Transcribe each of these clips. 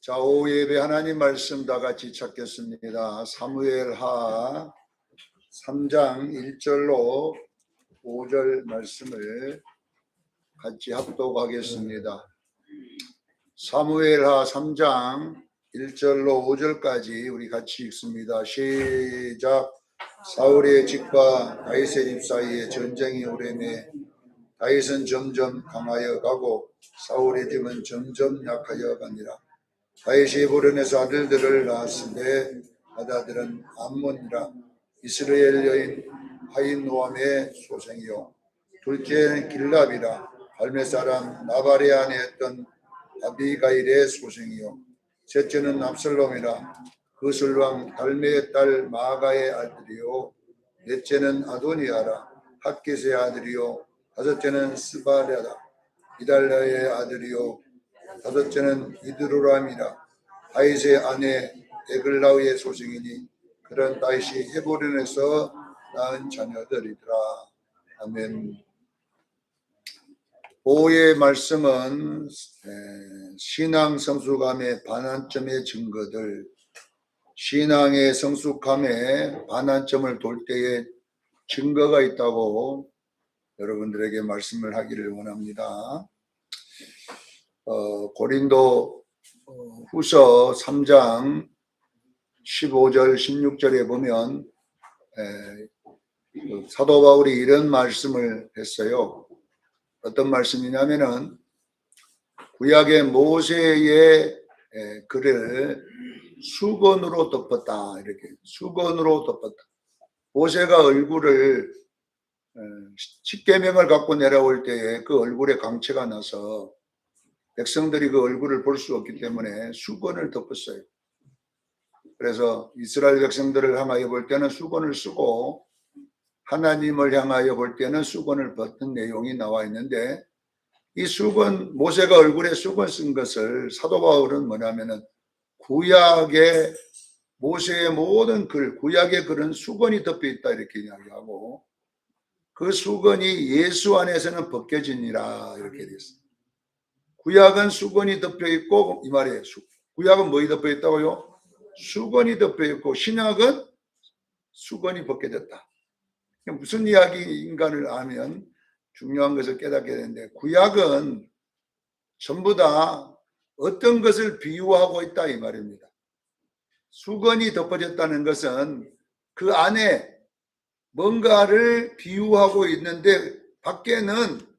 자, 오후 예배 하나님 말씀 다 같이 찾겠습니다. 사무엘하 3장 1절로 5절 말씀을 같이 합독하겠습니다. 사무엘하 3장 1절로 5절까지 우리 같이 읽습니다. 시작. 사울의 집과 다윗의 집 사이에 전쟁이 오래매 다윗은 점점 강하여 가고 사울의 집은 점점 약하여 가니라. 다윗이 보련에서 아들들을 낳았으되 아들은 암몬이라. 이스라엘 여인 아히노암의 소생이요 둘째는 길랍이라. 갈멜 사람 나발의 아내였던 아비가일의 소생이요 셋째는 압살롬이라. 그술왕 달메의 딸 마아가의 아들이요 넷째는 아도니아라. 핫깃의 아들이요 다섯째는 스바랴다. 이달랴의 아들이요 다섯째는 이드로람이라. 다윗의 아내 에글라우의 소생이니 그런 다윗이 헤브론에서 낳은 자녀들이더라. 아멘. 오후의 말씀은 신앙 성숙함의 반환점의 증거들, 신앙의 성숙함의 반환점을 돌 때에 증거가 있다고 여러분들에게 말씀을 하기를 원합니다. 고린도 후서 3장 15절 16절에 보면 사도 바울이 이런 말씀을 했어요. 어떤 말씀이냐면은 구약의 모세의 글을 수건으로 덮었다. 이렇게 수건으로 덮었다. 모세가 얼굴을 십계명을 갖고 내려올 때에 그 얼굴에 광채가 나서 백성들이 그 얼굴을 볼 수 없기 때문에 수건을 덮었어요. 그래서 이스라엘 백성들을 향하여 볼 때는 수건을 쓰고 하나님을 향하여 볼 때는 수건을 벗는 내용이 나와 있는데, 이 수건, 모세가 얼굴에 수건 쓴 것을 사도 바울은 뭐냐면은 구약의 모세의 모든 글, 구약의 글은 수건이 덮여 있다 이렇게 이야기하고, 그 수건이 예수 안에서는 벗겨지니라 이렇게 됐어요. 구약은 수건이 덮여 있고, 이 말이에요. 구약은 뭐에 덮여 있다고요? 수건이 덮여 있고, 신약은 수건이 벗겨졌다. 무슨 이야기인가를 아면 중요한 것을 깨닫게 되는데, 구약은 전부 다 어떤 것을 비유하고 있다 이 말입니다. 수건이 덮어졌다는 것은 그 안에 뭔가를 비유하고 있는데 밖에는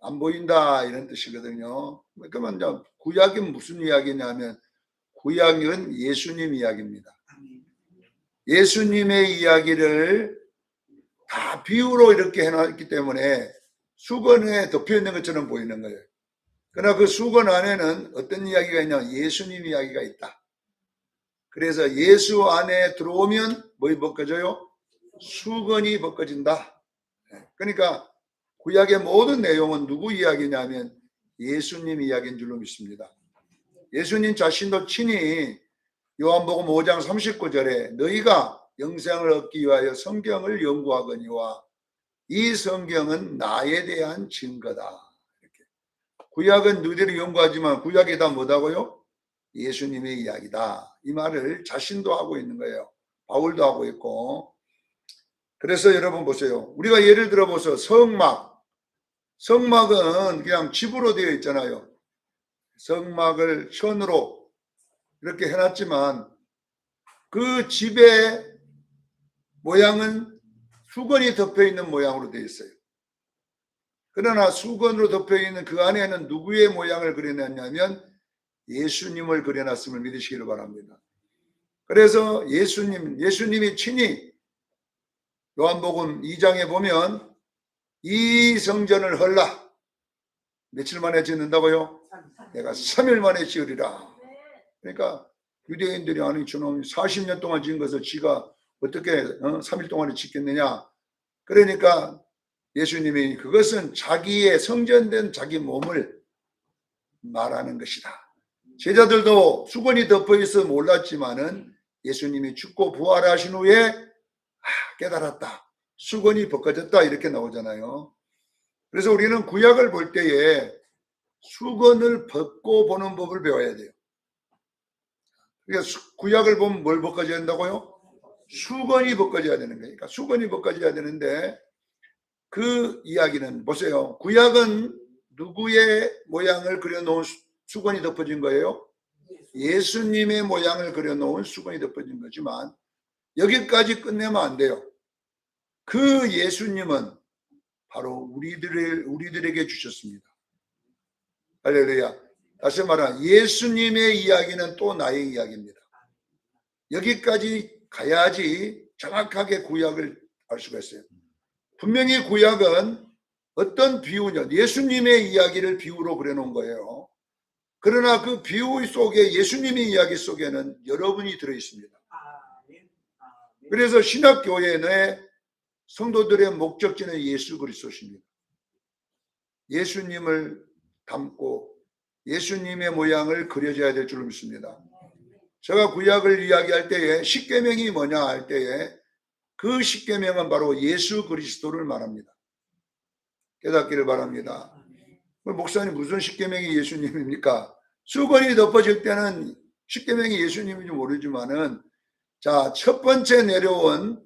안 보인다 이런 뜻이거든요. 그러면 구약이 무슨 이야기냐면 구약은 예수님 이야기입니다. 예수님의 이야기를 다 비유로 이렇게 해놨기 때문에 수건에 덮여 있는 것처럼 보이는 거예요. 그러나 그 수건 안에는 어떤 이야기가 있냐? 예수님 이야기가 있다. 그래서 예수 안에 들어오면 뭐가 벗겨져요? 수건이 벗겨진다. 그러니까 구약의 모든 내용은 누구 이야기냐면 예수님 이야기인 줄로 믿습니다. 예수님 자신도 친히 요한복음 5장 39절에 너희가 영생을 얻기 위하여 성경을 연구하거니와 이 성경은 나에 대한 증거다. 이렇게. 구약은 너희들이 연구하지만 구약이 다 뭐다고요? 예수님의 이야기다. 이 말을 자신도 하고 있는 거예요. 바울도 하고 있고. 그래서 여러분 보세요. 우리가 예를 들어 보세요. 성막은 그냥 집으로 되어 있잖아요. 성막을 천으로 이렇게 해놨지만 그 집의 모양은 수건이 덮여 있는 모양으로 되어 있어요. 그러나 수건으로 덮여 있는 그 안에는 누구의 모양을 그려놨냐면 예수님을 그려놨음을 믿으시기를 바랍니다. 그래서 예수님이 친히 요한복음 2장에 보면 이 성전을 헐라. 며칠 만에 짓는다고요? 내가 3일 만에 지으리라. 그러니까 유대인들이 아니 저놈 40년 동안 지은 것을 지가 어떻게 3일 동안에 짓겠느냐. 그러니까 예수님이 그것은 자기의 성전된 자기 몸을 말하는 것이다. 제자들도 수건이 덮여 있어 몰랐지만은 예수님이 죽고 부활하신 후에 깨달았다. 수건이 벗겨졌다 이렇게 나오잖아요. 그래서 우리는 구약을 볼 때에 수건을 벗고 보는 법을 배워야 돼요. 그러니까 구약을 보면 뭘 벗겨져야 된다고요? 수건이 벗겨져야 되는 거예요. 그러니까 수건이 벗겨져야 되는데 그 이야기는 보세요. 구약은 누구의 모양을 그려놓은 수건이 덮어진 거예요? 예수님의 모양을 그려놓은 수건이 덮어진 거지만 여기까지 끝내면 안 돼요. 그 예수님은 바로 우리들에게 주셨습니다. 할렐루야. 다시 말하면 예수님의 이야기는 또 나의 이야기입니다. 여기까지 가야지 정확하게 구약을 알 수가 있어요. 분명히 구약은 어떤 비유냐, 예수님의 이야기를 비유로 그려놓은 거예요. 그러나 그 비유 속에 예수님의 이야기 속에는 여러분이 들어있습니다. 그래서 신학교회의 성도들의 목적지는 예수 그리스도십니다. 예수님을 닮고 예수님의 모양을 그려져야 될 줄 믿습니다. 제가 구약을 이야기할 때에 십계명이 뭐냐 할 때에 그 십계명은 바로 예수 그리스도를 말합니다. 깨닫기를 바랍니다. 목사님 무슨 십계명이 예수님입니까? 수건이 덮어질 때는 십계명이 예수님인지 모르지만은 자, 첫 번째 내려온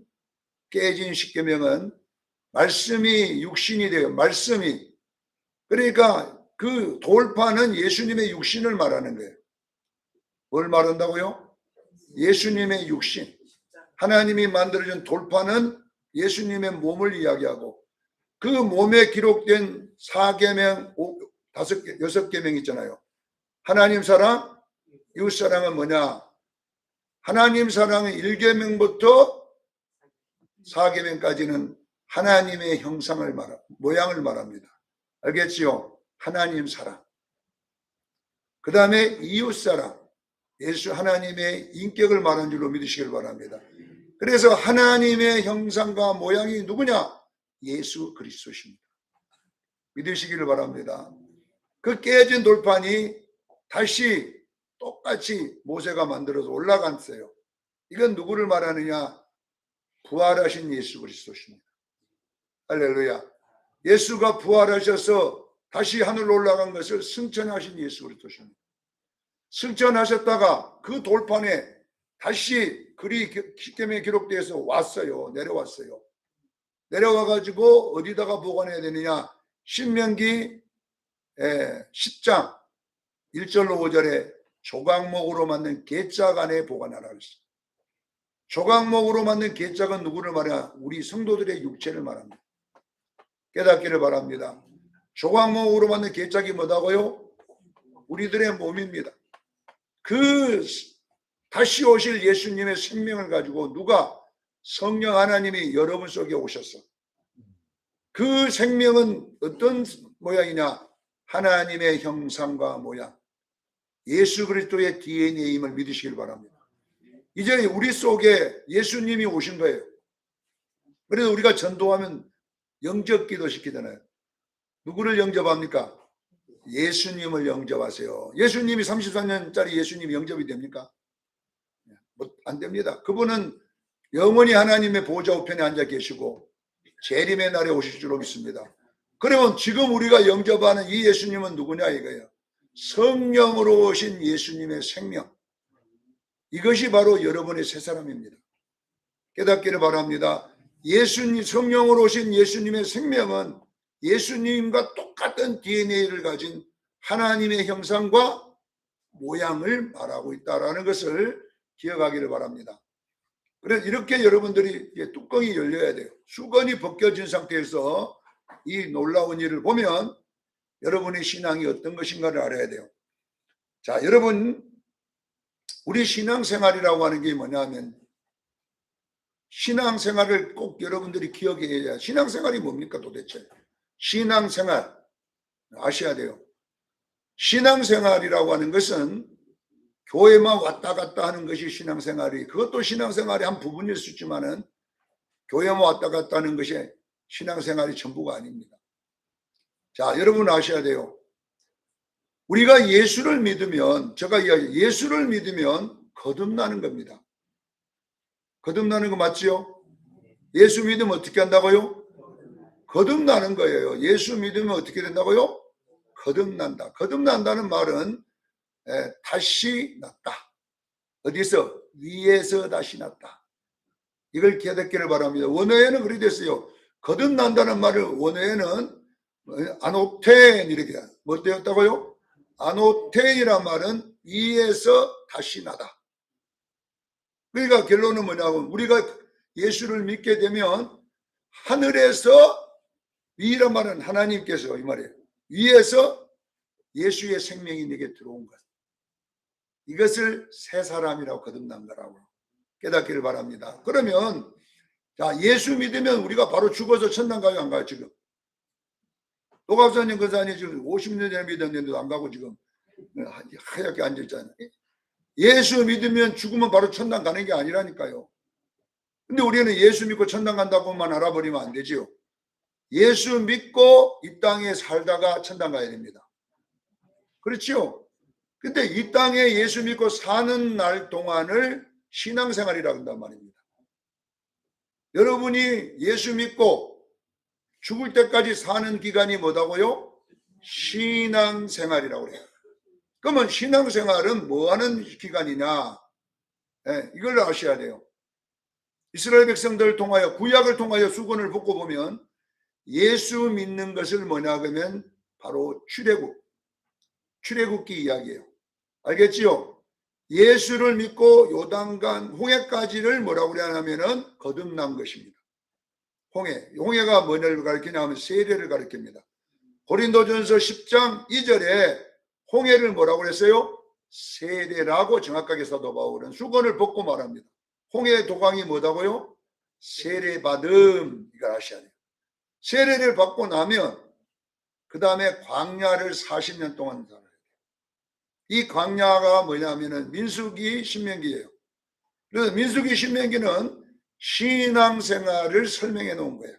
깨진 십계명은 말씀이 육신이 돼요. 말씀이. 그러니까 그 돌파는 예수님의 육신을 말하는 거예요. 뭘 말한다고요? 예수님의 육신. 하나님이 만들어준 돌파는 예수님의 몸을 이야기하고 그 몸에 기록된 4계명, 5개, 6계명 있잖아요. 하나님 사랑, 이웃 사랑은 뭐냐? 하나님 사랑은 1계명부터 4계명까지는 하나님의 형상을 모양을 말합니다. 알겠지요? 하나님 사랑. 그 다음에 이웃 사랑. 예수 하나님의 인격을 말한 줄로 믿으시길 바랍니다. 그래서 하나님의 형상과 모양이 누구냐? 예수 그리스도십니다. 믿으시기를 바랍니다. 그 깨진 돌판이 다시 똑같이 모세가 만들어서 올라갔어요. 이건 누구를 말하느냐? 부활하신 예수 그리스도십니다. 할렐루야. 예수가 부활하셔서 다시 하늘로 올라간 것을 승천하신 예수 그리스도십니다. 승천하셨다가 그 돌판에 다시 글이 십계명에 기록되어서 왔어요. 내려왔어요. 내려와가지고 어디다가 보관해야 되느냐? 신명기 10장 1절로 5절에 조각목으로 만든 괴짝 안에 보관하라 그랬어요. 조각목으로 만든 괴짝은 누구를 말하냐? 우리 성도들의 육체를 말합니다. 깨닫기를 바랍니다. 조각목으로 만든 괴짝이 뭐다고요? 우리들의 몸입니다. 그 다시 오실 예수님의 생명을 가지고 누가? 성령 하나님이 여러분 속에 오셨어. 그 생명은 어떤 모양이냐? 하나님의 형상과 모양. 예수 그리스도의 DNA임을 믿으시길 바랍니다. 이제 우리 속에 예수님이 오신 거예요. 그래서 우리가 전도하면 영접기도 시키잖아요. 누구를 영접합니까? 예수님을 영접하세요. 예수님이 34년짜리 예수님이 영접이 됩니까? 안 됩니다. 그분은 영원히 하나님의 보좌 우편에 앉아 계시고 재림의 날에 오실 줄로 믿습니다. 그러면 지금 우리가 영접하는 이 예수님은 누구냐 이거예요. 성령으로 오신 예수님의 생명. 이것이 바로 여러분의 새 사람입니다. 깨닫기를 바랍니다. 예수님, 성령으로 오신 예수님의 생명은 예수님과 똑같은 DNA를 가진 하나님의 형상과 모양을 말하고 있다는 것을 기억하기를 바랍니다. 그래서 이렇게 여러분들이 뚜껑이 열려야 돼요. 수건이 벗겨진 상태에서 이 놀라운 일을 보면 여러분의 신앙이 어떤 것인가를 알아야 돼요. 자, 여러분, 우리 신앙생활이라고 하는 게 뭐냐면 신앙생활을 꼭 여러분들이 기억해야. 신앙생활이 뭡니까 도대체? 신앙생활 아셔야 돼요. 신앙생활이라고 하는 것은 교회만 왔다 갔다 하는 것이 신앙생활이, 그것도 신앙생활의 한 부분일 수 있지만은 교회만 왔다 갔다 하는 것이 신앙생활이 전부가 아닙니다. 자, 여러분 아셔야 돼요. 우리가 예수를 믿으면, 제가 이야기, 예수를 믿으면 거듭나는 겁니다. 거듭나는 거 맞지요? 예수 믿으면 어떻게 한다고요? 거듭나는 거예요. 예수 믿으면 어떻게 된다고요? 거듭난다. 거듭난다는 말은 다시 났다. 어디서? 위에서 다시 났다. 이걸 깨닫기를 바랍니다. 원어에는 그렇게 됐어요. 거듭난다는 말을 원어에는 아노텐 이렇게 뭐 되었다고요? 아노텐이란 말은 위에서 다시 나다. 그러니까 결론은 뭐냐고, 우리가 예수를 믿게 되면 하늘에서, 위란 말은 하나님께서 이 말이에요. 위에서 예수의 생명이 내게 들어온 것. 이것을 새 사람이라고 거듭난 거라고 깨닫기를 바랍니다. 그러면 자, 예수 믿으면 우리가 바로 죽어서 천당 가요, 안 가요? 지금 노갑사님 그사님 지금 50년 전에 믿었는데도 안 가고 지금 하얗게 앉아있잖아요. 예수 믿으면 죽으면 바로 천당 가는 게 아니라니까요. 근데 우리는 예수 믿고 천당 간다고만 알아버리면 안 되지요. 예수 믿고 이 땅에 살다가 천당 가야 됩니다. 그렇지요? 근데 이 땅에 예수 믿고 사는 날 동안을 신앙생활이라고 한단 말입니다. 여러분이 예수 믿고 죽을 때까지 사는 기간이 뭐다고요? 신앙생활이라고 해요. 그러면 신앙생활은 뭐 하는 기간이냐? 네, 이걸 아셔야 돼요. 이스라엘 백성들을 통하여, 구약을 통하여 수건을 벗고 보면 예수 믿는 것을 뭐냐 그러면 바로 출애굽기 이야기예요. 알겠지요? 예수를 믿고 요단강 홍해까지를 뭐라고 그러냐면은 거듭난 것입니다. 홍해가 뭐를 가리키냐 하면 세례를 가리킵니다. 고린도전서 10장 2절에 홍해를 뭐라고 그랬어요? 세례라고 정확하게 사도 바울은 수건을 벗고 말합니다. 홍해 도강이 뭐다고요? 세례받음. 이걸 아셔야 돼요. 세례를 받고 나면 그 다음에 광야를 40년 동안 살아요. 이 광야가 뭐냐면은 민수기 신명기예요. 그래서 민수기 신명기는 신앙생활을 설명해 놓은 거예요.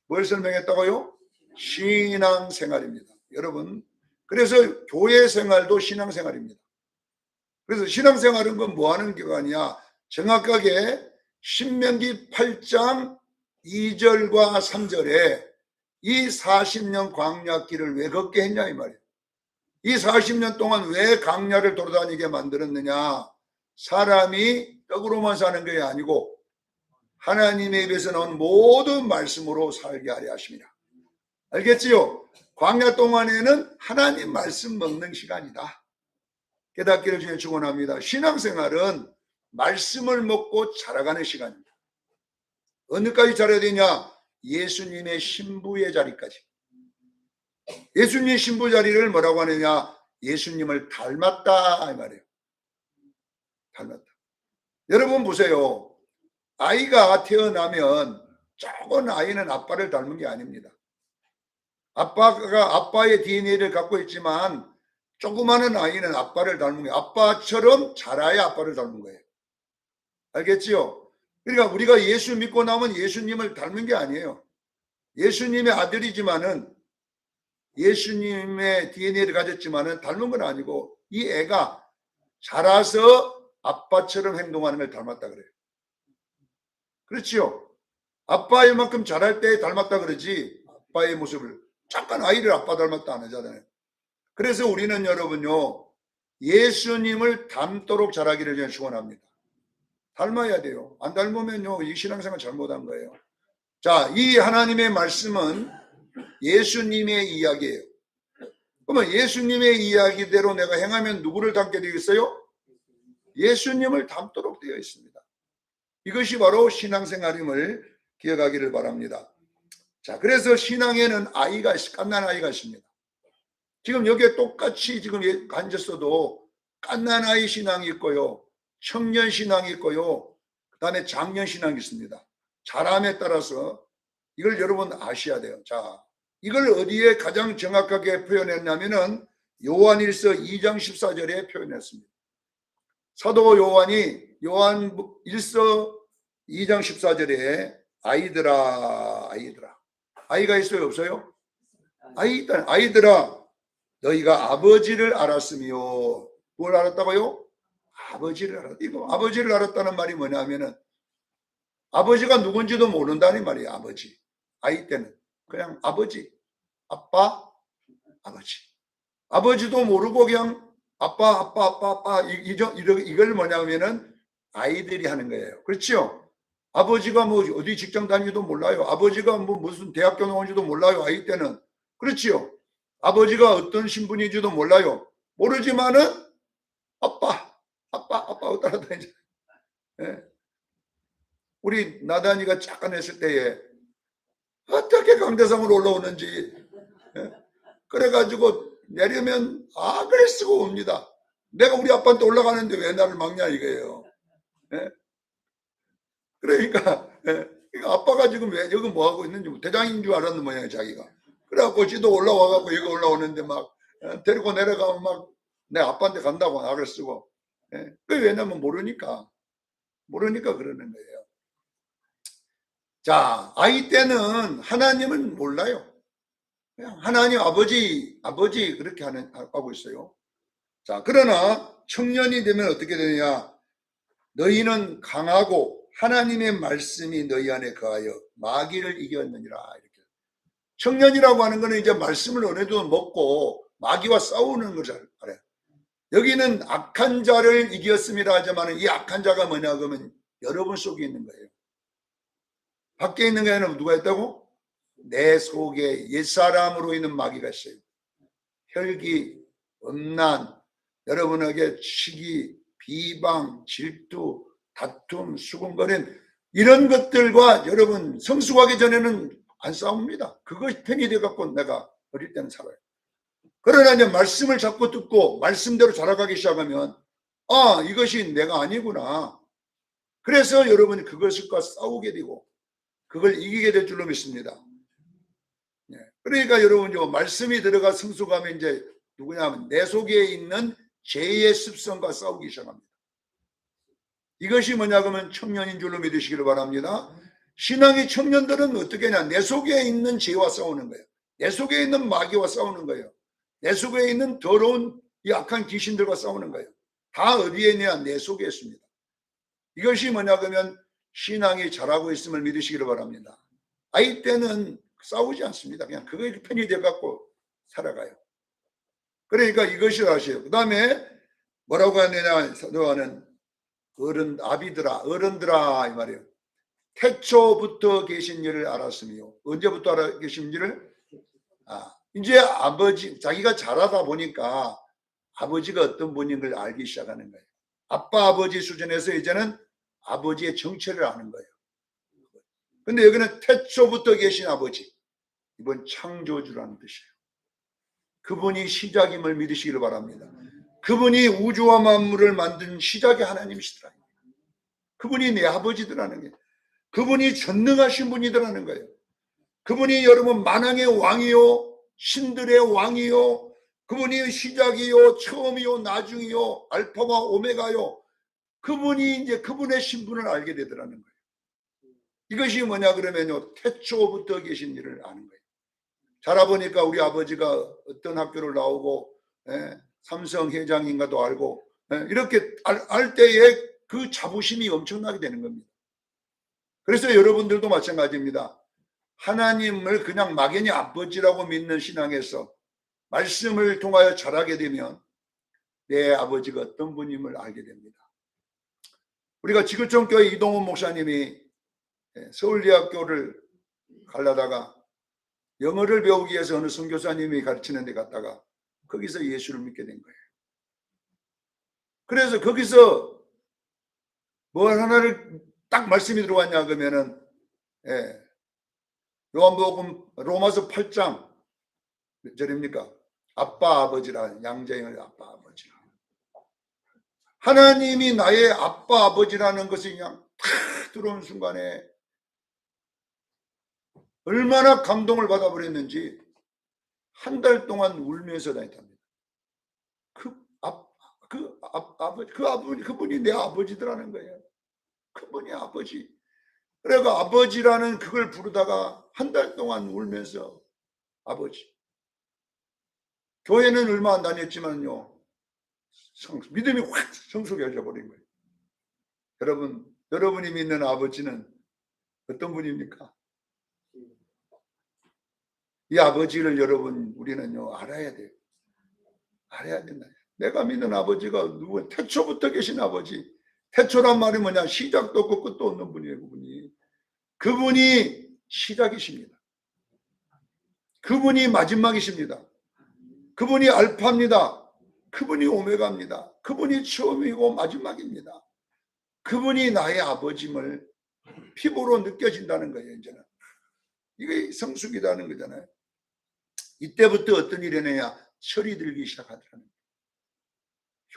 뭘 설명했다고요? 신앙생활입니다. 여러분, 그래서 교회 생활도 신앙생활입니다. 그래서 신앙생활은 뭐 하는 기간이야? 정확하게 신명기 8장 2절과 3절에 이 40년 광야길을 왜 걷게 했냐 이 말이에요. 이 40년 동안 왜 광야를 돌아다니게 만들었느냐? 사람이 떡으로만 사는 게 아니고 하나님의 입에서 나온 모든 말씀으로 살게 하려 하십니다. 알겠지요? 광야 동안에는 하나님 말씀 먹는 시간이다. 깨닫기를 주님 축원합니다. 신앙생활은 말씀을 먹고 자라가는 시간입니다. 어느까지 자라야 되냐? 예수님의 신부의 자리까지. 예수님 신부 자리를 뭐라고 하느냐? 예수님을 닮았다 이 말이에요. 닮았다. 여러분 보세요. 아이가 태어나면 작은 아이는 아빠를 닮은 게 아닙니다. 아빠가 아빠의 DNA를 갖고 있지만 조그마한 아이는 아빠를 닮은 거예요. 아빠처럼 자라야 아빠를 닮은 거예요. 알겠지요? 그러니까 우리가 예수 믿고 나면 예수님을 닮은 게 아니에요. 예수님의 아들이지만은 예수님의 DNA를 가졌지만은 닮은 건 아니고 이 애가 자라서 아빠처럼 행동하는 걸 닮았다 그래요. 그렇지요? 아빠의 만큼 자랄 때 닮았다 그러지 아빠의 모습을 잠깐 아이를 아빠 닮았다 안 하잖아요. 그래서 우리는 여러분요 예수님을 닮도록 자라기를 저는 축원합니다. 닮아야 돼요. 안 닮으면요 이 신앙생활 잘못한 거예요. 자, 이 하나님의 말씀은 예수님의 이야기예요. 그러면 예수님의 이야기대로 내가 행하면 누구를 닮게 되겠어요? 예수님을 닮도록 되어 있습니다. 이것이 바로 신앙생활임을 기억하기를 바랍니다. 자, 그래서 신앙에는 아이가 갓난 아이가 있습니다. 지금 여기에 똑같이 지금 앉았어도 갓난 아이 신앙이 있고요, 청년 신앙이 있고요, 그 다음에 장년 신앙이 있습니다. 자람에 따라서 이걸 여러분 아셔야 돼요. 자, 이걸 어디에 가장 정확하게 표현했냐면은 요한일서 2장 14절에 표현했습니다. 사도 요한이 요한 1서 2장 14절에 아이들아 아이가 있어요 없어요? 아이 있다. 아이들아 너희가 아버지를 알았으며 뭘 알았다고요? 아버지를 알았다. 이거 아버지를 알았다는 말이 뭐냐면은 아버지가 누군지도 모른다는 말이에요. 아버지. 아이 때는 그냥 아버지, 아빠, 아버지. 아버지도 모르고 그냥 아빠 이걸 뭐냐면은 아이들이 하는 거예요. 그렇죠? 아버지가 뭐 어디 직장 다니지도 몰라요. 아버지가 뭐 무슨 대학교 나온지도 몰라요. 아이 때는. 그렇지요? 아버지가 어떤 신분인지도 몰라요. 모르지만은 아빠 따라다니죠. 예. 우리 나단이가 잠깐 했을 때에 어떻게 강대상으로 올라오는지, 예? 그래가지고 내리면 악을 쓰고 옵니다. 내가 우리 아빠한테 올라가는데 왜 나를 막냐 이거예요. 예? 그러니까, 예. 그러니까 아빠가 지금 왜 여기 뭐 하고 있는지 대장인 줄 알았는 모양이에요 자기가. 그래갖고 지도 올라와갖고 여기 올라오는데 막 데리고 내려가면 막 내 아빠한테 간다고 악을 쓰고. 예. 그게 왜냐면 모르니까 그러는 거예요. 자, 아이 때는 하나님은 몰라요. 그냥 하나님 아버지 그렇게 하고 있어요. 자, 그러나 청년이 되면 어떻게 되느냐? 너희는 강하고 하나님의 말씀이 너희 안에 거하여 마귀를 이겼느니라. 이렇게. 청년이라고 하는 것은 이제 말씀을 어느 정도 먹고 마귀와 싸우는 것을 알아요. 여기는 악한 자를 이겼습니다 하지만 이 악한 자가 뭐냐 그러면 여러분 속에 있는 거예요. 밖에 있는 게 아니라 누가 있다고? 내 속에 옛사람으로 있는 마귀가 있어요. 혈기, 음란, 여러분에게 시기, 비방, 질투, 다툼, 수군거림 이런 것들과 여러분 성숙하기 전에는 안 싸웁니다. 그것이 편이 돼갖고 내가 어릴 때는 살아요. 그러나 이제 말씀을 자꾸 듣고 말씀대로 자라가기 시작하면 이것이 내가 아니구나. 그래서 여러분이 그것과 싸우게 되고 그걸 이기게 될 줄로 믿습니다. 그러니까 여러분 말씀이 들어가 성숙하면 이제 누구냐면 내 속에 있는 죄의 습성과 싸우기 시작합니다. 이것이 뭐냐 그러면 청년인 줄로 믿으시기를 바랍니다. 신앙의 청년들은 어떻게 하냐? 내 속에 있는 죄와 싸우는 거예요. 내 속에 있는 마귀와 싸우는 거예요. 내 속에 있는 더러운 이 악한 귀신들과 싸우는 거예요. 다 어디에 있냐? 내 속에 있습니다. 이것이 뭐냐 그러면 신앙이 자라고 있음을 믿으시기를 바랍니다. 아이 때는 싸우지 않습니다. 그냥 그거에 편이 돼갖고 살아가요. 그러니까 이것을 아셔요. 그 다음에 뭐라고 하느냐 사도하는 어른들아 이 말이에요. 태초부터 계신 일을 알았으며 언제부터 알아 계신지를 이제 아버지 자기가 자라다 보니까 아버지가 어떤 분인 걸 알기 시작하는 거예요. 아빠 아버지 수준에서 이제는 아버지의 정체를 아는 거예요. 근데 여기는 태초부터 계신 아버지, 이번 창조주라는 뜻이에요. 그분이 시작임을 믿으시기를 바랍니다. 그분이 우주와 만물을 만든 시작의 하나님이시더라. 그분이 내 아버지더라는 거예요. 그분이 전능하신 분이더라는 거예요. 그분이 여러분 만왕의 왕이요 신들의 왕이요 그분이 시작이요 처음이요 나중이요 알파와 오메가요. 그분이 이제 그분의 신분을 알게 되더라는 거예요. 이것이 뭐냐 그러면요 태초부터 계신 일을 아는 거예요. 자라보니까 우리 아버지가 어떤 학교를 나오고 삼성 회장인가도 알고 이렇게 알 때에 그 자부심이 엄청나게 되는 겁니다. 그래서 여러분들도 마찬가지입니다. 하나님을 그냥 막연히 아버지라고 믿는 신앙에서 말씀을 통하여 자라게 되면 내 아버지가 어떤 분임을 알게 됩니다. 우리가 지구촌교회 이동훈 목사님이 서울대학교를 가려다가 영어를 배우기 위해서 어느 선교사님이 가르치는 데 갔다가 거기서 예수를 믿게 된 거예요. 그래서 거기서 뭘 하나를 딱 말씀이 들어왔냐 그러면은 요한복음 로마서 8장 몇 절입니까? 아빠 아버지라 양자형을 아빠 아버지라. 하나님이 나의 아빠 아버지라는 것이 그냥 탁 들어온 순간에 얼마나 감동을 받아버렸는지 한 달 동안 울면서 다녔답니다. 그분이 내 아버지더라는 거예요. 그분이 아버지. 그래가 아버지라는 그걸 부르다가 한 달 동안 울면서 아버지. 교회는 얼마 안 다녔지만요. 믿음이 확 성숙해져 버린 거예요. 여러분이 믿는 아버지는 어떤 분입니까? 이 아버지를 우리는요 알아야 돼요. 알아야 된다. 내가 믿는 아버지가 누구? 태초부터 계신 아버지. 태초란 말이 뭐냐? 시작도 없고 끝도 없는 분이에요. 그분이 시작이십니다. 그분이 마지막이십니다. 그분이 알파입니다. 그분이 오메가입니다. 그분이 처음이고 마지막입니다. 그분이 나의 아버짐을 피부로 느껴진다는 거예요. 이제는 이게 성숙이라는 거잖아요. 이때부터 어떤 일이 일어나냐? 철이 들기 시작하더라는 거예요.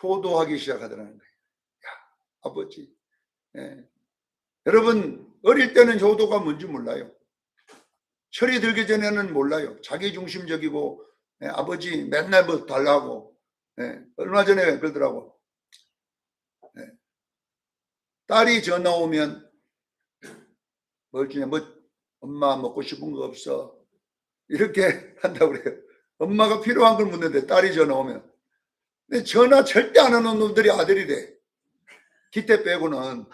효도하기 시작하더라는 거예요. 야, 아버지. 예. 여러분 어릴 때는 효도가 뭔지 몰라요. 철이 들기 전에는 몰라요. 자기중심적이고, 예, 아버지 맨날 뭐 달라고. 예, 얼마 전에 그러더라고. 예, 딸이 전화 오면 뭐 엄마 먹고 싶은 거 없어? 이렇게 한다고 그래요. 엄마가 필요한 걸 묻는데 딸이 전화 오면. 근데 전화 절대 안 하는 놈들이 아들이래. 기태 빼고는.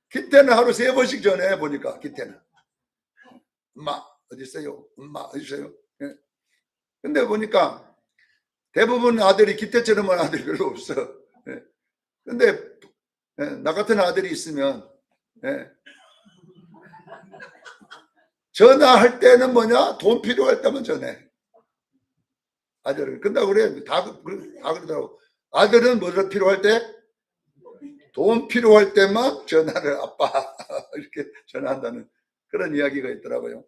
기태는 하루 3번씩 전화해 보니까 기태는. 엄마 어디 있어요? 엄마 어디 있어요? 예. 근데 보니까 대부분 아들이 기태처럼 한 아들이 별로 없어. 예. 근데 예, 나 같은 아들이 있으면 예. 전화할 때는 뭐냐? 돈 필요할 때만 전해. 아들은 근데 그래 다 그러더라고. 아들은 뭐가 필요할 때? 돈 필요할 때만 전화를 아빠 이렇게 전화한다는 그런 이야기가 있더라고요.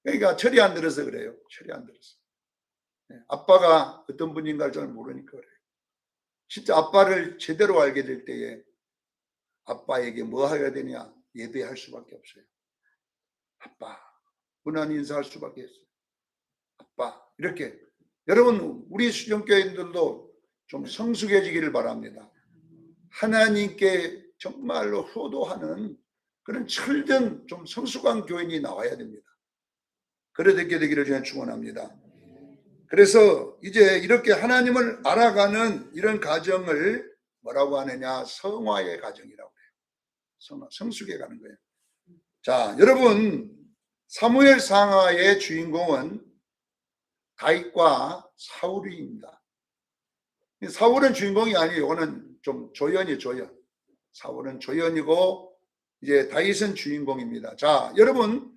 그러니까 철이 안 들어서 그래요. 철이 안 들어서. 아빠가 어떤 분인가를 잘 모르니까 그래요. 진짜 아빠를 제대로 알게 될 때에 아빠에게 뭐 해야 되냐? 예배할 수밖에 없어요. 아빠, 무난히 인사할 수밖에 없어요. 아빠, 이렇게. 여러분, 우리 수정교인들도 좀 성숙해지기를 바랍니다. 하나님께 정말로 효도하는 그런 철든 좀 성숙한 교인이 나와야 됩니다. 그렇게 되기를 저는 축원합니다. 그래서 이제 이렇게 하나님을 알아가는 이런 과정을 뭐라고 하느냐? 성화의 과정이라고 해요. 성숙해 가는 거예요. 자, 여러분 사무엘 상하의 주인공은 다윗과 사울입니다. 사울은 주인공이 아니에요. 이거는 좀 조연이에요. 조연. 사울은 조연이고 이제 다윗은 주인공입니다. 자, 여러분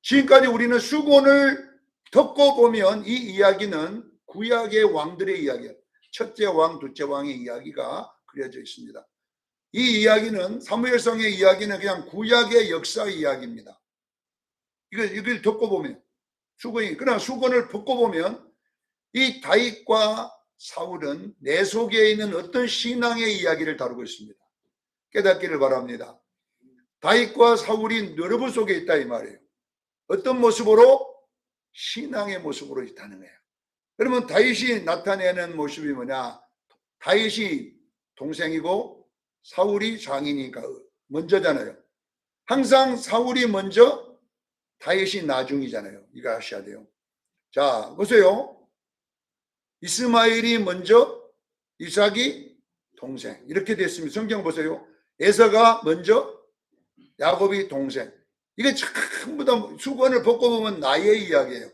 지금까지 우리는 수곤을 듣고 보면 이 이야기는 구약의 왕들의 이야기예요. 첫째 왕, 둘째 왕의 이야기가 그려져 있습니다. 이 이야기는 사무엘상의 이야기는 그냥 구약의 역사 이야기입니다. 이걸 듣고 보면 수곤이 그러나 수곤을 듣고 보면 이 다윗과 사울은 내 속에 있는 어떤 신앙의 이야기를 다루고 있습니다. 깨닫기를 바랍니다. 다윗과 사울이 여러분 속에 있다 이 말이에요. 어떤 모습으로? 신앙의 모습으로 있다는 거예요. 그러면 다윗이 나타내는 모습이 뭐냐? 다윗이 동생이고 사울이 장이니까 먼저잖아요. 항상 사울이 먼저 다윗이 나중이잖아요. 이거 아셔야 돼요. 자, 보세요. 이스마엘이 먼저, 이삭이 동생. 이렇게 됐습니다. 성경 보세요. 에서가 먼저, 야곱이 동생. 이게 전부 다 수건을 벗고 보면 나의 이야기예요.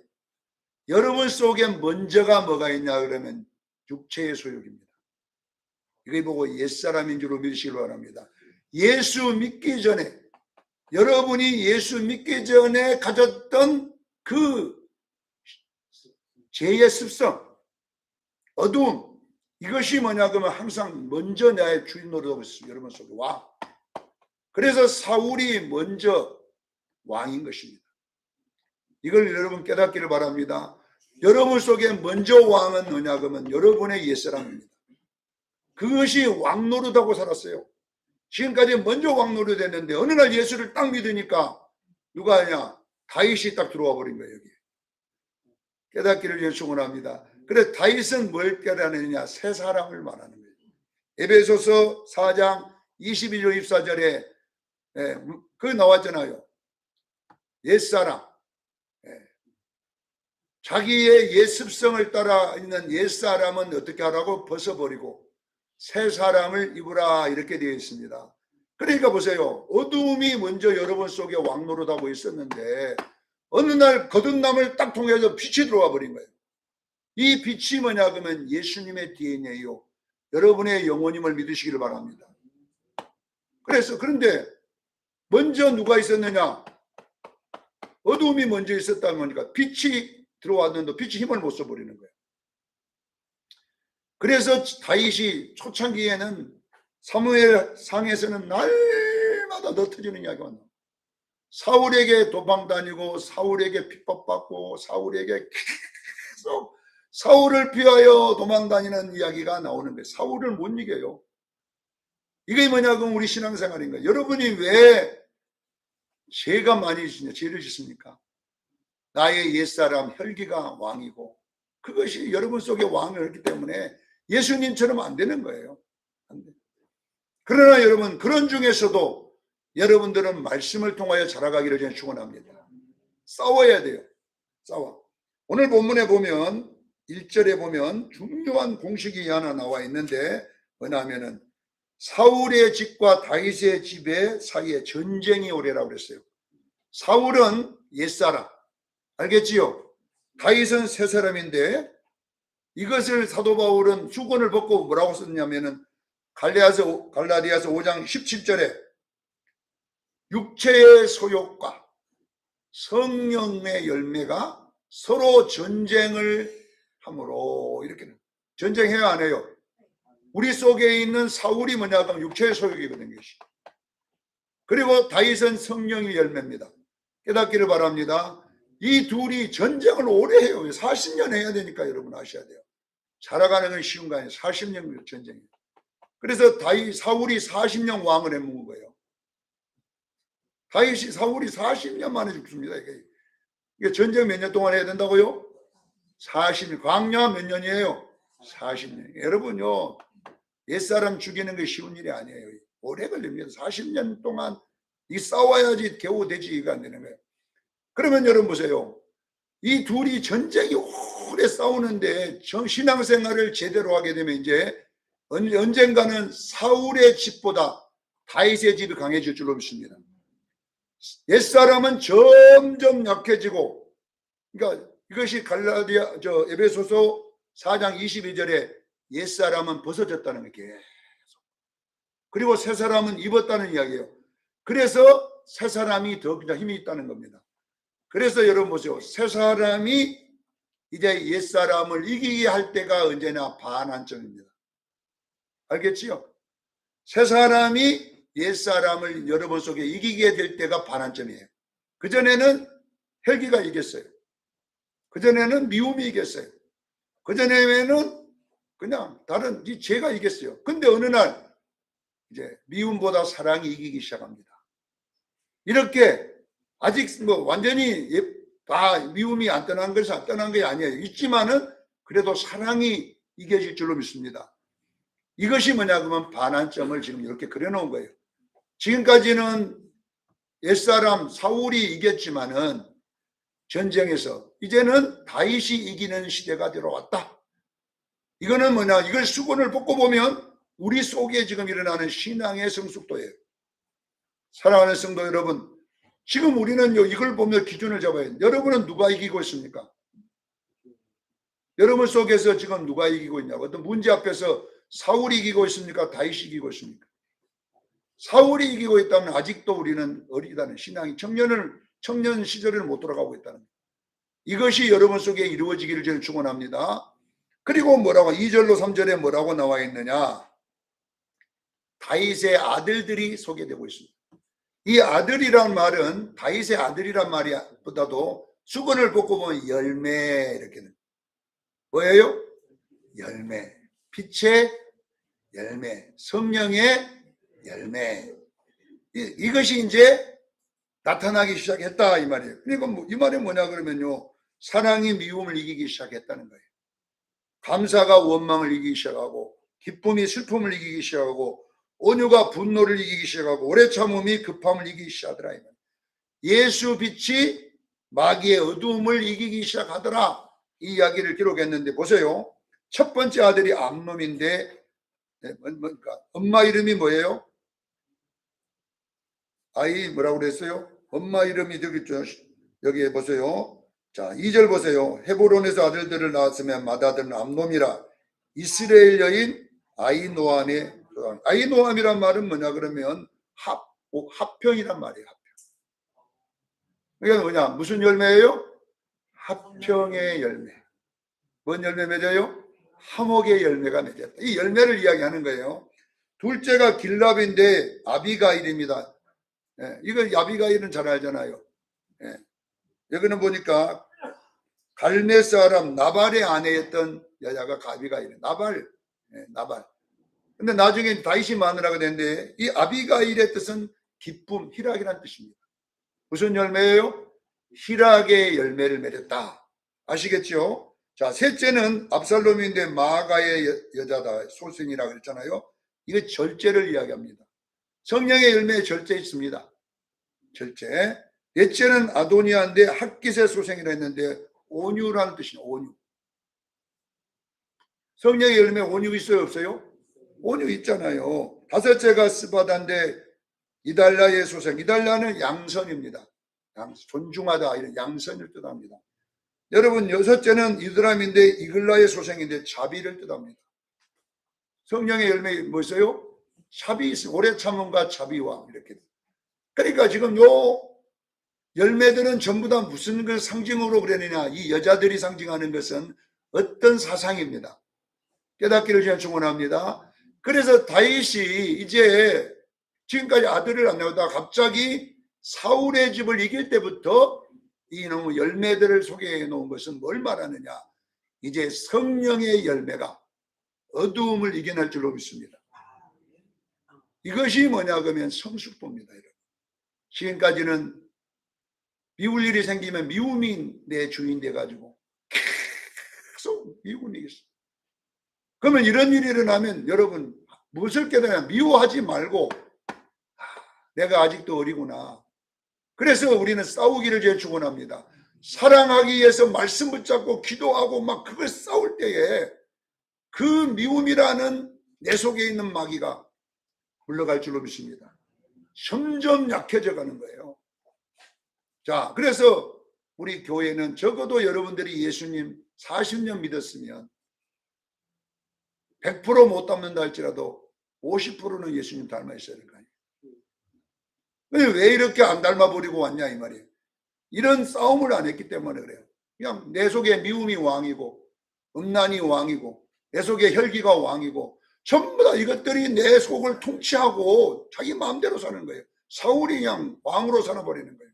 여러분 속에 먼저가 뭐가 있냐 그러면 육체의 소욕입니다. 이걸 보고 옛사람인 줄 믿으시기 바랍니다. 예수 믿기 전에 여러분이 예수 믿기 전에 가졌던 그 죄의 습성, 어두움, 이것이 뭐냐 그러면 항상 먼저 나의 주인 노릇하고 있습니다. 여러분 속에 와. 그래서 사울이 먼저 왕인 것입니다. 이걸 여러분 깨닫기를 바랍니다. 여러분 속에 먼저 왕은 뭐냐 그러면 여러분의 옛사람입니다. 그것이 왕 노릇하고 살았어요. 지금까지 먼저 왕 노릇했는데 어느 날 예수를 딱 믿으니까 누가 하냐? 다윗이 딱 들어와 버린 거예요. 여기. 깨닫기를 축원합니다. 그래 다윗은 뭘 깨달았느냐? 새 사람을 말하는 거예요. 에베소서 4장 22절 24절에 그 나왔잖아요. 옛사람, 자기의 옛 습성을 따라 있는 옛사람은 어떻게 하라고? 벗어버리고 새 사람을 입으라 이렇게 되어 있습니다. 그러니까 보세요. 어두움이 먼저 여러분 속에 왕노릇하고 있었는데 어느 날 거듭남을 딱 통해서 빛이 들어와 버린 거예요. 이 빛이 뭐냐 그러면 예수님의 DNA요. 여러분의 영혼임을 믿으시기를 바랍니다. 그런데 먼저 누가 있었느냐? 어두움이 먼저 있었다 보니까 빛이 들어왔는데 빛이 힘을 못 써버리는 거예요. 그래서 다윗이 초창기에는 사무엘 상에서는 날마다 너터지는 이야기가 나와요. 사울에게 도망 다니고 사울에게 핍박받고 사울에게 계속 사울을 피하여 도망 다니는 이야기가 나오는 거예요. 사울을 못 이겨요. 이게 뭐냐면 우리 신앙생활인가요? 여러분이 왜 죄가 많이 지냐? 죄를 짓습니까? 나의 옛사람 혈기가 왕이고 그것이 여러분 속에 왕을 했기 때문에 예수님처럼 안 되는 거예요. 안 돼. 그러나 여러분 그런 중에서도 여러분들은 말씀을 통하여 자라가기를 저는 축원합니다. 싸워야 돼요. 싸워. 오늘 본문에 보면 1절에 보면 중요한 공식이 하나 나와 있는데 뭐냐면은 사울의 집과 다윗의 집의 사이에 전쟁이 오래라고 그랬어요. 사울은 옛사람 알겠지요? 다윗은 새 사람인데 이것을 사도 바울은 수건을 벗고 뭐라고 썼냐면은 갈라디아서 5장 17절에 육체의 소욕과 성령의 열매가 서로 전쟁을 함으로 이렇게 전쟁해야 안 해요. 우리 속에 있는 사울이 뭐냐 하면 육체의 소욕이거든요. 그리고 다윗은 성령의 열매입니다. 깨닫기를 바랍니다. 이 둘이 전쟁을 오래 해요. 40년 해야 되니까 여러분 아셔야 돼요. 자라가는 건 쉬운 거 아니에요. 40년 전쟁이에요. 그래서 사울이 40년 왕을 해먹은 거예요. 사울이 40년 만에 죽습니다. 이게 전쟁 몇 년 동안 해야 된다고요? 40년. 광야 몇 년이에요? 40년. 여러분요, 옛사람 죽이는 게 쉬운 일이 아니에요. 오래 걸립니다. 40년 동안 이 싸워야지 겨우 되지 이거 안 되는 거예요. 그러면 여러분 보세요. 이 둘이 전쟁이 오래 싸우는데 신앙생활을 제대로 하게 되면 이제 언젠가는 사울의 집보다 다윗의 집이 강해질 줄로 믿습니다. 옛사람은 점점 약해지고, 그러니까 이것이 에베소서 4장 22절에 옛사람은 벗어졌다는 게 계속. 그리고 새사람은 입었다는 이야기예요. 그래서 새사람이 더 그냥 힘이 있다는 겁니다. 그래서 여러분 보세요. 새사람이 이제 옛사람을 이기게 할 때가 언제나 반환점입니다. 알겠지요? 새사람이 옛사람을 여러분 속에 이기게 될 때가 반환점이에요. 그전에는 혈기가 이겼어요. 그전에는 미움이 이겼어요. 그전에는 그냥 다른 죄가 이겼어요. 근데 어느 날 이제 미움보다 사랑이 이기기 시작합니다. 이렇게 아직 뭐 완전히 다 미움이 안 떠난 것이 안 떠난 게 아니에요. 있지만은 그래도 사랑이 이겨질 줄로 믿습니다. 이것이 뭐냐 그러면 반환점을 지금 이렇게 그려놓은 거예요. 지금까지는 옛사람 사울이 이겼지만은 전쟁에서 이제는 다윗이 이기는 시대가 들어왔다. 이거는 뭐냐, 이걸 수건을 벗고 보면 우리 속에 지금 일어나는 신앙의 성숙도예요. 사랑하는 성도 여러분, 지금 우리는 이걸 보며 기준을 잡아야 해요. 여러분은 누가 이기고 있습니까? 여러분 속에서 지금 누가 이기고 있냐고. 어떤 문제 앞에서 사울이 이기고 있습니까? 다윗이 이기고 있습니까? 사울이 이기고 있다면 아직도 우리는 어리다는 신앙이 청년 시절을 못 돌아가고 있다는 거예요. 이것이 여러분 속에 이루어지기를 저는 축원합니다. 그리고 뭐라고 2절로 3절에 뭐라고 나와 있느냐? 다윗의 아들들이 소개되고 있습니다. 이 아들이란 말은 다윗의 아들이란 말보다도 수건을 벗고 보면 열매 이렇게는 뭐예요? 열매, 빛의 열매, 성령의 열매. 이것이 이제 나타나기 시작했다 이 말이에요. 그러니까 이 말이 뭐냐 그러면요, 사랑이 미움을 이기기 시작했다는 거예요. 감사가 원망을 이기기 시작하고, 기쁨이 슬픔을 이기기 시작하고, 온유가 분노를 이기기 시작하고, 오래 참음이 급함을 이기기 시작하더라. 예수 빛이 마귀의 어두움을 이기기 시작하더라. 이 이야기를 기록했는데 보세요. 첫 번째 아들이 암놈인데 그러니까 엄마 이름이 뭐예요? 아이 뭐라고 그랬어요? 엄마 이름이 저기 있죠. 여기에 보세요. 자, 2절 보세요. 헤브론에서 아들들을 낳았으면 맏아들은 암놈이라. 이스라엘 여인 아히노암의 아히노암이란 말은 뭐냐 그러면 합평이란 말이에요. 합평. 이게 뭐냐? 무슨 열매예요? 합평의 열매. 뭔 열매 맺어요? 화목의 열매가 맺었다. 이 열매를 이야기하는 거예요. 둘째가 길랍인데 아비가일입니다. 예, 이거 아비가일은 잘 알잖아요. 예, 여기는 보니까 갈멜 사람 나발의 아내였던 여자가 아비가일. 나발. 예, 나발. 근데 나중에 다윗이 마누라가 됐는데 이 아비가일의 뜻은 기쁨, 희락이라는 뜻입니다. 무슨 열매예요? 희락의 열매를 맺었다. 아시겠죠? 자, 셋째는 압살롬인데 마아가의 여자다. 소생이라고 그랬잖아요. 이거 절제를 이야기합니다. 성령의 열매에 절제 있습니다. 절제. 넷째는 아도니아인데 핫깃의 소생이라 했는데 온유라는 뜻이에요. 온유. 성령의 열매 온유 있어요? 없어요? 온유 있잖아요. 다섯째가 스바다인데 이달랴의 소생. 이달랴는 양선입니다. 존중하다 이런 양선을 뜻합니다. 여러분 여섯째는 이드람인데 이글라의 소생인데 자비를 뜻합니다. 성령의 열매 뭐 있어요? 자비 있어요. 오래 참음과 자비와 이렇게. 그러니까 지금 요 열매들은 전부 다 무슨 걸 상징으로 그러느냐. 이 여자들이 상징하는 것은 어떤 사상입니다. 깨닫기를 제가 축원합니다. 그래서 다윗이 이제 지금까지 아들을 안 낳다가 갑자기 사울의 집을 이길 때부터 이놈의 열매들을 소개해 놓은 것은 뭘 말하느냐. 이제 성령의 열매가 어두움을 이겨낼 줄로 믿습니다. 이것이 뭐냐 그러면 성숙도입니다. 지금까지는 미울 일이 생기면 미움이 내 주인 돼가지고 계속 미움이 있어. 그러면 이런 일이 일어나면 여러분 무엇을 깨달으냐. 미워하지 말고 내가 아직도 어리구나. 그래서 우리는 싸우기를 제일 축원합니다. 사랑하기 위해서 말씀 붙잡고 기도하고 막 그걸 싸울 때에 그 미움이라는 내 속에 있는 마귀가 물러갈 줄로 믿습니다. 점점 약해져 가는 거예요. 자, 그래서 우리 교회는 적어도 여러분들이 예수님 40년 믿었으면 100% 못 닮는다 할지라도 50%는 예수님 닮아 있어야 될 거 아니에요. 왜 이렇게 안 닮아버리고 왔냐 이 말이에요. 이런 싸움을 안 했기 때문에 그래요. 그냥 내 속에 미움이 왕이고 음란이 왕이고 내 속에 혈기가 왕이고 전부 다 이것들이 내 속을 통치하고 자기 마음대로 사는 거예요. 사울이 그냥 왕으로 살아버리는 거예요.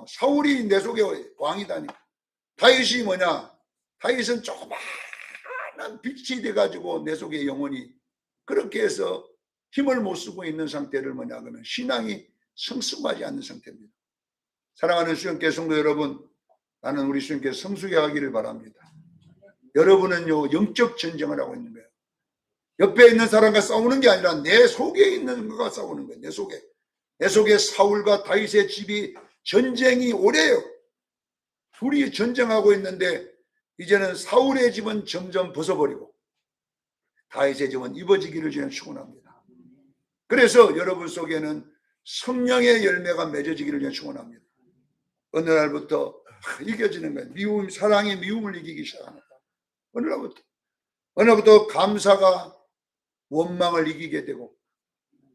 사울이 내 속에 왕이다니까. 다윗이 뭐냐? 다윗은 조그마한 빛이 돼가지고 내 속에 영혼이 그렇게 해서 힘을 못 쓰고 있는 상태를 뭐냐 그러면 신앙이 성숙하지 않는 상태입니다. 사랑하는 수영계 성도 여러분, 나는 우리 수영계 성숙해 가기를 바랍니다. 여러분은요 영적 전쟁을 하고 있는 거예요. 옆에 있는 사람과 싸우는 게 아니라 내 속에 있는 것과 싸우는 거예요. 내 속에 사울과 다윗의 집이 전쟁이 오래요. 둘이 전쟁하고 있는데 이제는 사울의 집은 점점 벗어버리고 다윗의 집은 입어지기를 저는 축원합니다. 그래서 여러분 속에는 성령의 열매가 맺어지기를 저는 축원합니다. 어느 날부터 이겨지는 거예요. 미움, 사랑의 미움을 이기기 시작합니다. 어느 날부터 감사가 원망을 이기게 되고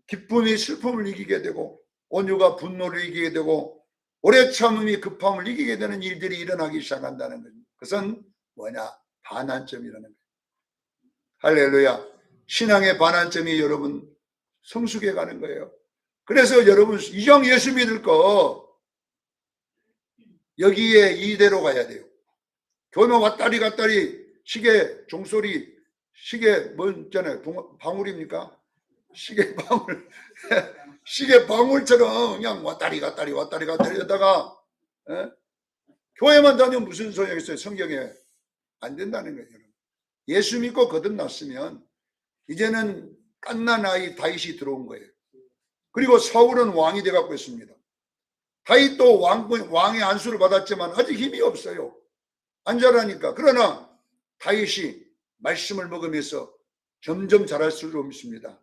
기쁨이 슬픔을 이기게 되고 온유가 분노를 이기게 되고 오래 참음이 급함을 이기게 되는 일들이 일어나기 시작한다는 거죠. 그것은 뭐냐? 반환점이라는 거예요. 할렐루야. 신앙의 반환점이 여러분 성숙해 가는 거예요. 그래서 여러분 이정 예수 믿을 거 여기에 이대로 가야 돼요. 교회만 왔다리 갔다리 시계 종소리 시계 뭐 있잖아요. 방울입니까? 시계 방울 시계 방울처럼 그냥 왔다리 갔다리 하다가 교회만 다니면 무슨 소용이 있어요? 성경에 안 된다는 거예요. 예수 믿고 거듭났으면 이제는 갓난 아이 다윗이 들어온 거예요. 그리고 사울은 왕이 돼갖고 있습니다. 다윗도 왕의 안수를 받았지만 아직 힘이 없어요. 안 자라니까. 그러나 다윗이 말씀을 먹으면서 점점 자랄 수로 믿습니다.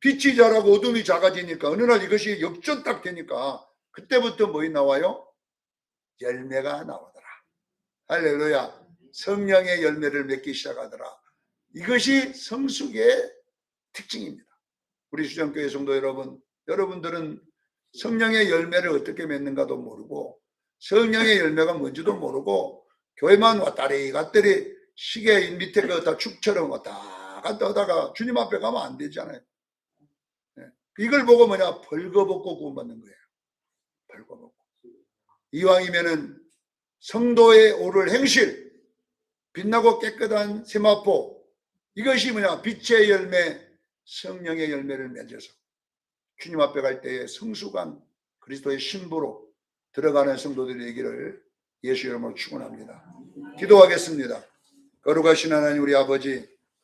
빛이 자라고 어둠이 작아지니까 어느 날 이것이 역전 딱 되니까 그때부터 뭐이 나와요? 열매가 나오더라. 할렐루야. 성령의 열매를 맺기 시작하더라. 이것이 성숙의 특징입니다. 우리 수정교회 성도 여러분, 여러분들은 성령의 열매를 어떻게 맺는가도 모르고 성령의 열매가 뭔지도 모르고 교회만 왔다리 갔다리 시계 밑에 그 축처럼 왔다 갔다 하다가 주님 앞에 가면 안 되잖아요. 이걸 보고 뭐냐? 벌거벗고 구원받는 거예요. 벌거벗고. 이왕이면은 성도의 오를 행실, 빛나고 깨끗한 세마포, 이것이 뭐냐? 빛의 열매, 성령의 열매를 맺어서 주님 앞에 갈 때에 성숙한 그리스도의 신부로 들어가는 성도들이 되기를 예수 이름으로 축원합니다. 기도하겠습니다. 거룩하신 하나님 우리 아버지,